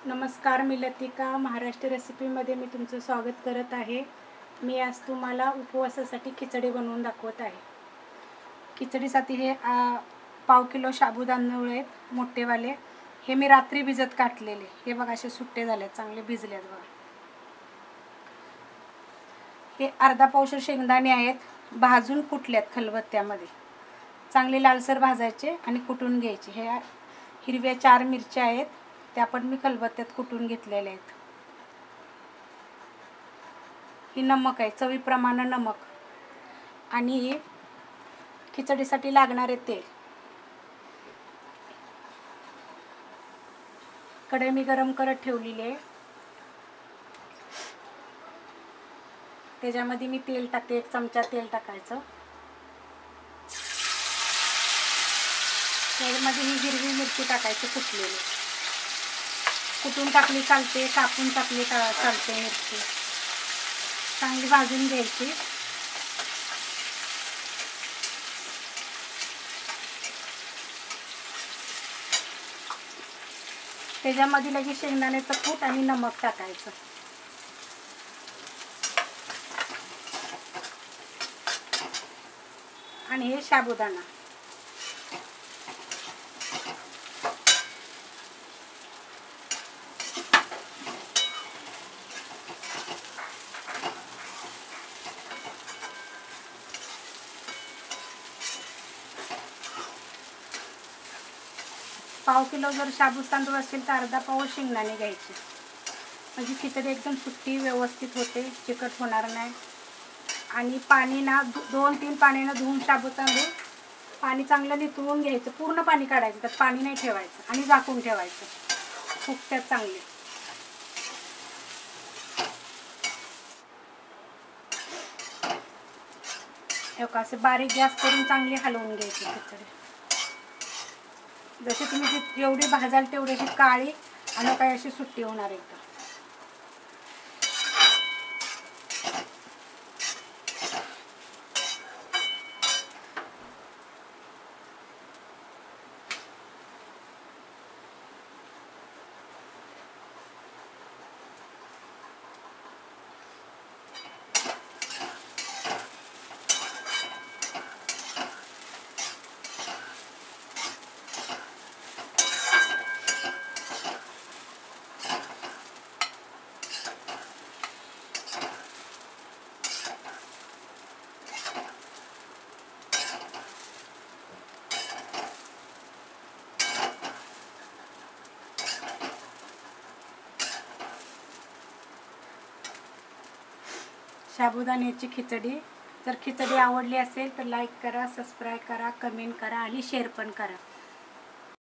नमस्कार, मी लतिका महाराष्ट्र रेसिपीमध्ये मी तुमचं स्वागत करत आहे। मी आज तुम्हाला उपवासासाठी खिचडी बनवून दाखवत आहे। खिचडीसाठी हे पाव किलो साबुदाणे आहेत मोठेवाले। हे मी रात्री भिजत काढलेले। हे बघा असे सुट्टे झाले, चांगले भिजलेत बघा। हे अर्धा पावशेर शेंगदाणे आहेत, भाजून कुटल्यात खलबत्त्यामध्ये। चांगले लालसर भाजायचे आणि कुटून घ्यायचे। हे हिरव्या 4 मिरच्या आहेत, त्या पण मी खलबत्त्यात कुटून घेतलेल्या आहेत। ही नमक आहे, चवीप्रमाणे नमक। आणि खिचडीसाठी लागणारे तेल। कढई मी गरम करत ठेवलेली आहे। त्याच्यामध्ये मी तेल टाकते, 1 चमचा तेल टाकायचं। त्यामध्ये ही हिरवी मिरची टाकायची कुटलेली। कुटून टाकली चालते, कापून टाकली चालते मिरची। चांगली भाजून घ्यायची। त्याच्यामध्ये लगेच शेंगदाण्याचं कूट आणि नमक टाकायचं। आणि हे साबुदाणा। पाव किलो जर साबूत तांदूळ असेल तर अर्धा पाव शेंगदाणे घ्यायचे, म्हणजे खिचडी एकदम सुट्टी व्यवस्थित होते, चिकट होणार नाही। आणि पाणी ना 2-3 पाण्यानं धुवून साबूत तांदूळ पाणी चांगलं निथळून घ्यायचं, पूर्ण पाणी काढायचं, त्यात पाणी नाही ठेवायचं आणि झाकून ठेवायचं, फुगतात चांगले। असे बारीक गॅस करून चांगली हलवून घ्यायची खिचडी। जशी तुम्ही जेवढी भाजाल तेवढी ही काळी आणि काय अशी सुट्टी होणार एकदम। साबुदाण्याची खिचडी। जर खिचडी आवडली असेल तर लाईक करा, सबस्क्राईब करा, कमेंट करा आणि शेअर पण करा।